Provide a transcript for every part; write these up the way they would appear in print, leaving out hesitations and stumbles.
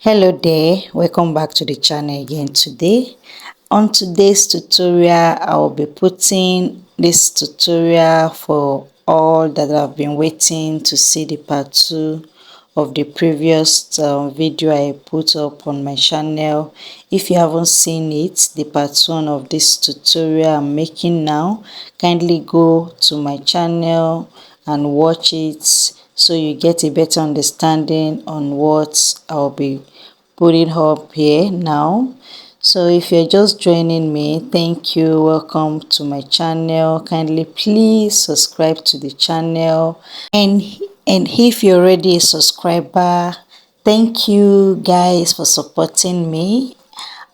Hello there, welcome back to the channel again. Today on today's tutorial I will be putting this tutorial for all that have been waiting to see the part 2 of the previous video I put up on my channel. If you haven't seen it, the part 1 of this tutorial I'm making now, kindly go to my channel and watch it so you get a better understanding on what I'll be putting up here now. So if you're just joining me, thank you, welcome to my channel. Kindly please subscribe to the channel, and if you're already a subscriber, thank you guys for supporting me,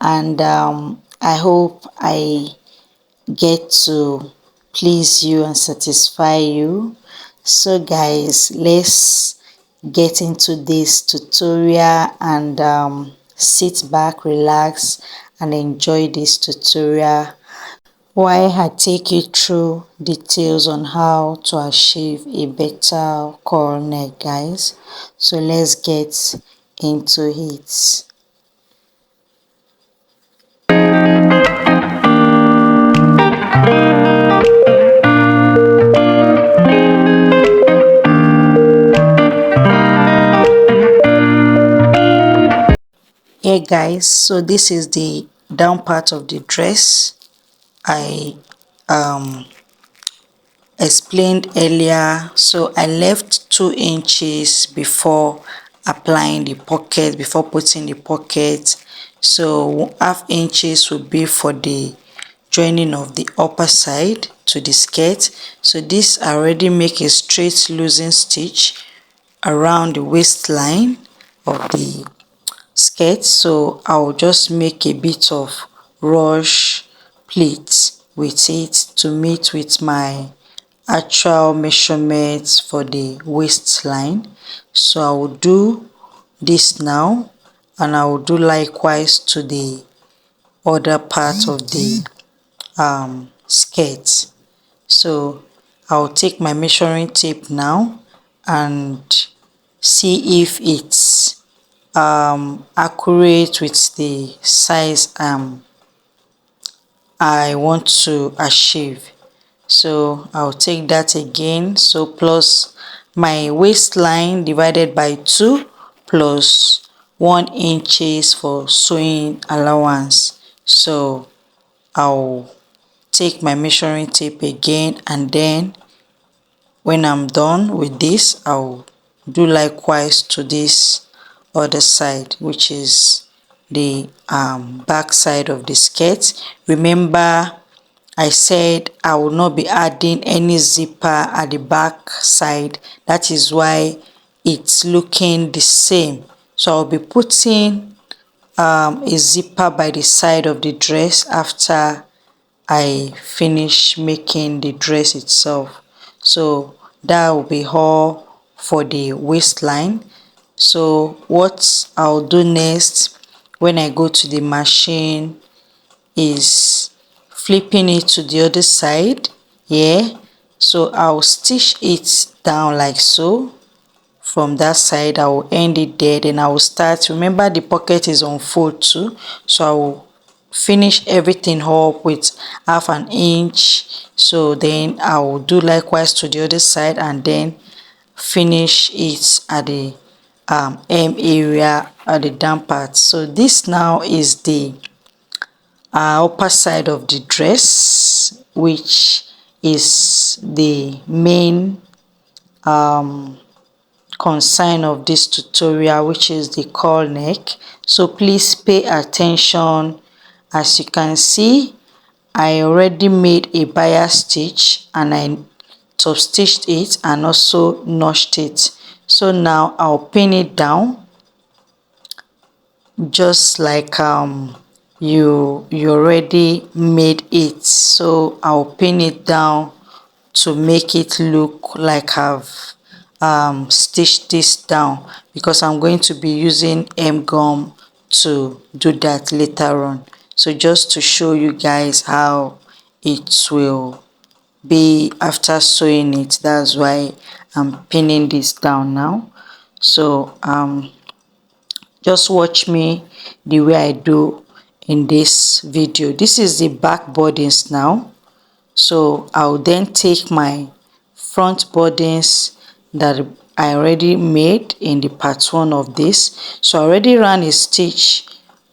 and I hope I get to please you and satisfy you. So guys, let's get into this tutorial and sit back, relax and enjoy this tutorial while I take you through details on how to achieve a better cowl neck, guys. So let's get into it. Hey guys, so this is the down part of the dress I explained earlier. So I left 2 inches before applying the pocket, before putting the pocket. So half inches would be for the joining of the upper side to the skirt. So this I already make a straight losing stitch around the waistline of the skirt. So I'll just make a bit of rush pleat with it to meet with my actual measurements for the waistline. So I will do this now, and I will do likewise to the other part of the skirt. So I'll take my measuring tape now and see if it's accurate with the size I want to achieve. So I'll take that again. So plus my waistline divided by 2 plus 1 inches for sewing allowance. So I'll take my measuring tape again, and then when I'm done with this, I'll do likewise to this other side, which is the back side of the skirt. Remember, I said I will not be adding any zipper at the back side. That is why it's looking the same. So I'll be putting a zipper by the side of the dress after I finish making the dress itself. So that will be all for the waistline. So what I'll do next when I go to the machine is flipping it to the other side. Yeah, so I'll stitch it down like so. From that side I will end it there, then I will start. Remember, the pocket is on fold too, so I will finish everything up with half an inch. So then I will do likewise to the other side and then finish it at the hem area at the down part. So this now is the upper side of the dress, which is the main concern of this tutorial, which is the cowl neck. So please pay attention. As you can see, I already made a bias stitch and I top stitched it and also notched it. So now I'll pin it down just like you already made it. So I'll pin it down to make it look like I've stitched this down, because I'm going to be using hem gum to do that later on. So just to show you guys how it will be after sewing it, that's why I'm pinning this down now. So Just watch me the way I do in this video. This is the back bodice now. So I'll then take my front bodice that I already made in the part 1 of this. So I already ran a stitch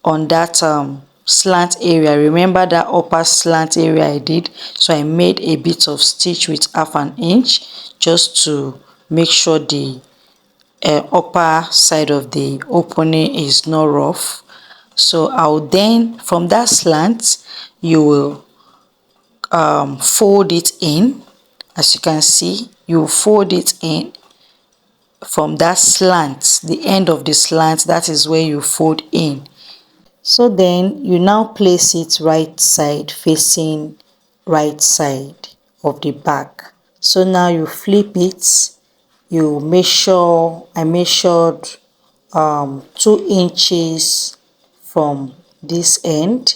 on that slant area. Remember that upper slant area I did? So I made a bit of stitch with 1/2 inch just to make sure the upper side of the opening is not rough. So I'll then, from that slant, you will fold it in. As you can see, you fold it in from that slant, the end of the slant, that is where you fold in. So then you now place it right side facing right side of the back. So now you flip it. You measure, I measured 2 inches from this end,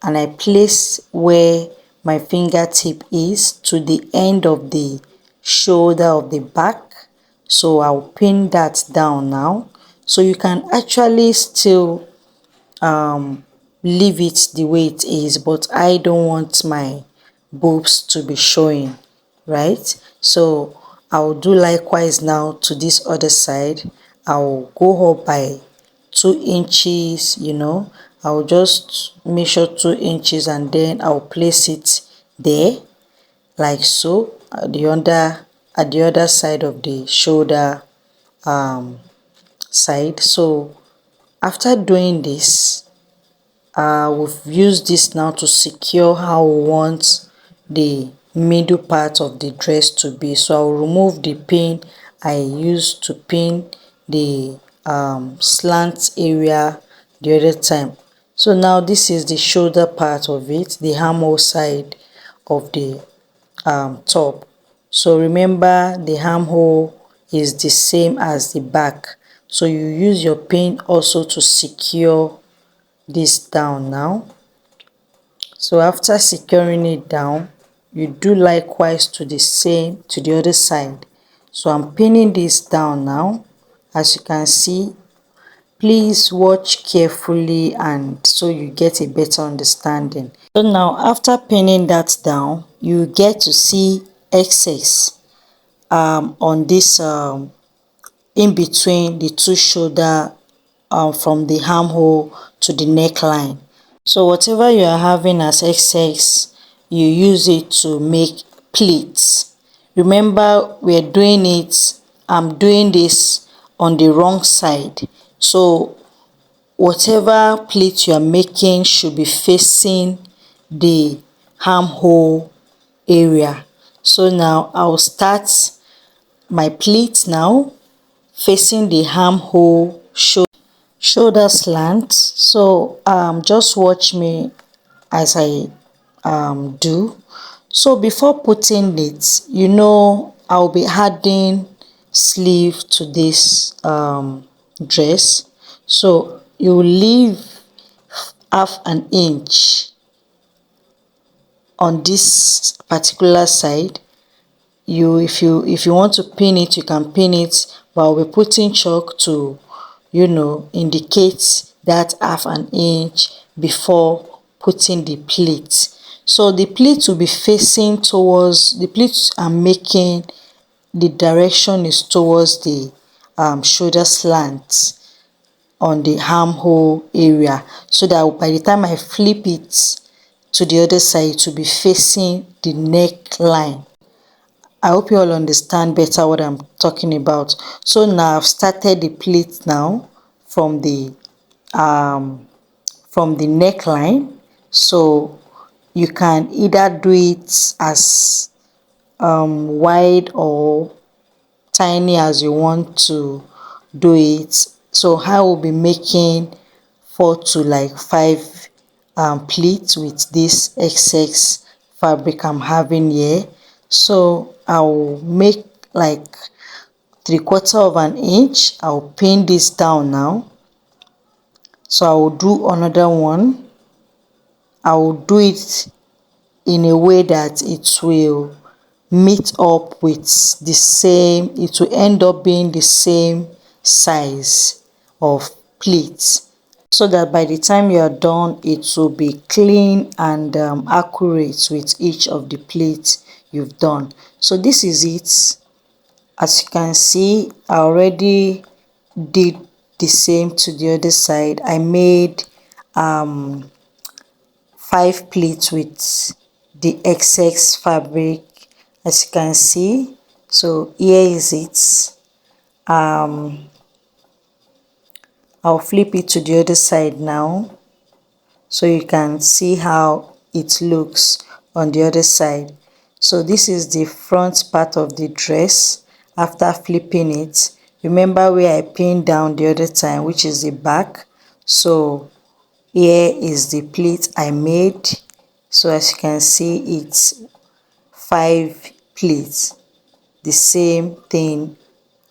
and I place where my fingertip is to the end of the shoulder of the back. So I'll pin that down now. So you can actually still leave it the way it is, but I don't want my boobs to be showing, right? So I'll do likewise now to this other side. I'll go up by 2 inches, you know. I'll just measure 2 inches and then I'll place it there like so at the other side of the shoulder side. So after doing this, we've used this now to secure how we want the middle part of the dress to be. So I'll remove the pin I used to pin the slant area the other time. So now this is the shoulder part of it, the armhole side of the top. So remember, the armhole is the same as the back, so you use your pin also to secure this down now. So after securing it down, you do likewise to the other side. So I'm pinning this down now. As you can see, please watch carefully and so you get a better understanding. So now after pinning that down, you get to see excess on this in between the two shoulder, from the armhole to the neckline. So whatever you are having as excess, you use it to make pleats. Remember, we're doing it, I'm doing this on the wrong side. So whatever pleat you are making should be facing the armhole area. So now I'll start my pleat now facing the armhole shoulder slant. So just watch me as I do. So before putting it, you know, I'll be adding sleeve to this dress. So you leave 1/2 inch on this particular side. If you want to pin it, you can pin it, but I'll be putting chalk to, you know, indicate that 1/2 inch before putting the pleat. So the pleat will be facing towards, the pleat I'm making, the direction is towards the shoulder slant on the armhole area, so that by the time I flip it to the other side, it will be facing the neckline. I hope you all understand better what I'm talking about. So now I've started the pleat now from the neckline. So you can either do it as wide or tiny as you want to do it. So I will be making 4 to like 5 pleats with this XX fabric I'm having here. So I'll make like 3/4 inch. I'll pin this down now. So I will do another one. I will do it in a way that it will meet up with the same, it will end up being the same size of pleats, so that by the time you are done it will be clean and accurate with each of the pleats you've done. So this is it. As you can see, I already did the same to the other side. I made 5 pleats with the excess fabric, as you can see. So here is it. I'll flip it to the other side now, so you can see how it looks on the other side. So this is the front part of the dress after flipping it. Remember where I pinned down the other time, which is the back. So here is the pleat I made. So as you can see, it's 5 pleats, the same thing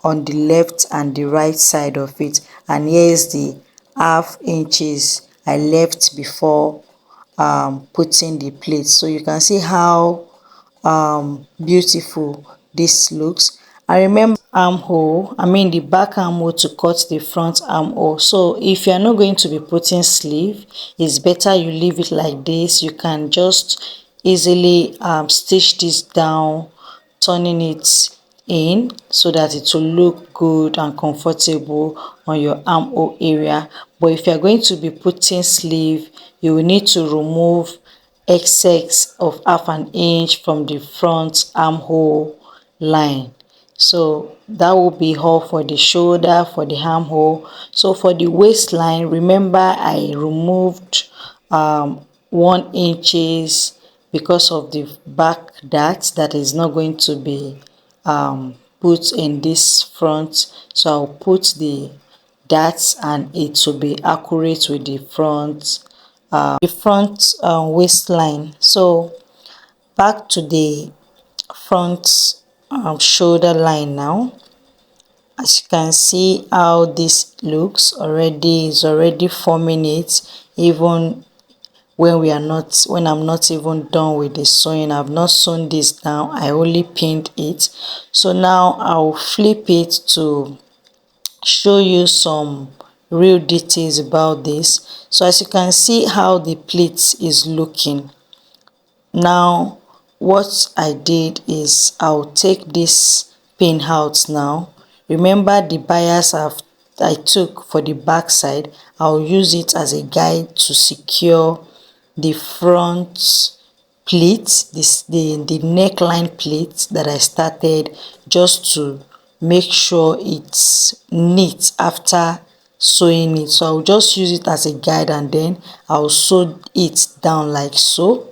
on the left and the right side of it. And here is the half inches I left before putting the plate. So you can see how beautiful this looks. And remember armhole, I mean the back armhole, to cut the front armhole. So if you are not going to be putting sleeve, it's better you leave it like this. You can just easily stitch this down, turning it in so that it will look good and comfortable on your armhole area. But if you are going to be putting sleeve, you will need to remove excess of half an inch from the front armhole line. So that will be all for the shoulder, for the armhole. So for the waistline, remember I removed 1 inches because of the back dart that is not going to be put in this front. So I'll put the darts and it will be accurate with the front waistline. So back to the front shoulder line now. As you can see how this looks already, is already forming it, even when I'm not even done with the sewing. I've not sewn this down, I only pinned it. So now I'll flip it to show you some real details about this. So as you can see how the pleat is looking now, what I did is I'll take this pin out now. Remember the bias I took for the back side, I'll use it as a guide to secure the front pleat, the neckline pleat that I started, just to make sure it's neat after sewing it. So I'll just use it as a guide and then I'll sew it down like so.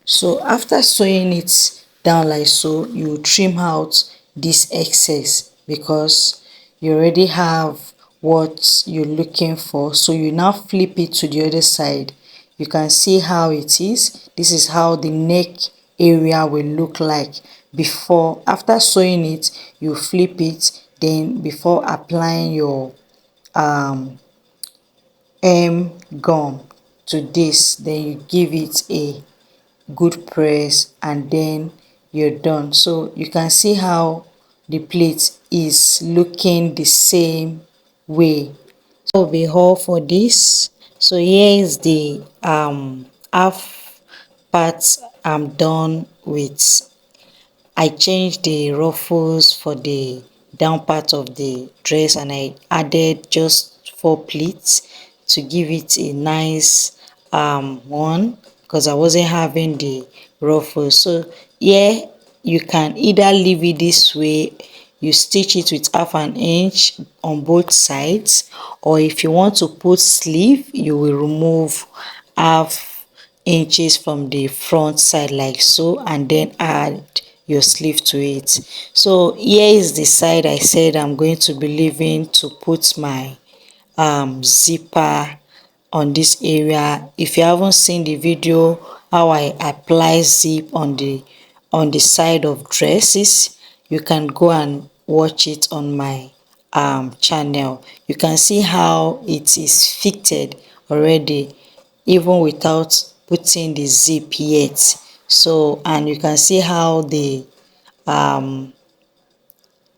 So after sewing it down like so, you trim out this excess because you already have what you're looking for. So you now flip it to the other side. You can see how it is. This is how the neck area will look like before. After sewing it, you flip it, then before applying your hem gum to this, then you give it a good press and then you're done. So you can see how the plate is looking the same way. So will be all for this. So here is the half part I'm done with. I changed the ruffles for the down part of the dress and I added just 4 pleats to give it a nice one, because I wasn't having the ruffles. So here you can either leave it this way, you stitch it with half an inch on both sides, or if you want to put sleeve, you will remove half inches from the front side like so and then add your sleeve to it. So here is the side I said I'm going to be leaving to put my zipper on this area. If you haven't seen the video how I apply zip on the side of dresses, you can go and watch it on my channel. You can see how it is fitted already even without putting the zip yet. So, and you can see how the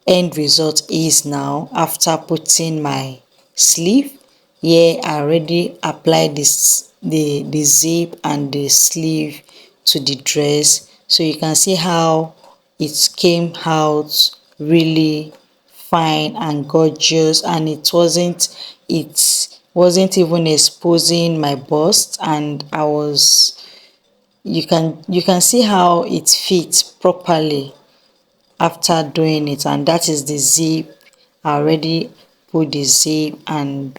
end result is now after putting my sleeve. Here I already applied this the zip and the sleeve to the dress, so you can see how it came out really fine and gorgeous, and it wasn't even exposing my bust, and you can see how it fits properly after doing it. And that is the zip. I already put the zip, and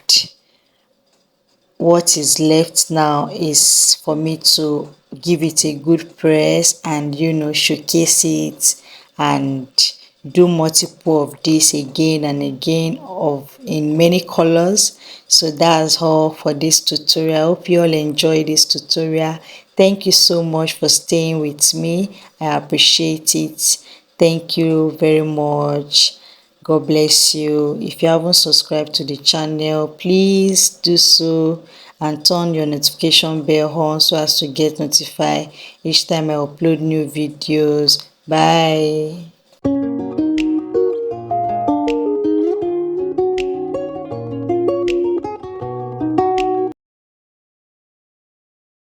what is left now is for me to give it a good press and showcase it, and do multiple of this again and again of in many colors. So that's all for this tutorial. I hope you all enjoy this tutorial. Thank you so much for staying with me. I appreciate it. Thank you very much. God bless you. If you haven't subscribed to the channel, please do so and turn your notification bell on so as to get notified each time I upload new videos. Bye.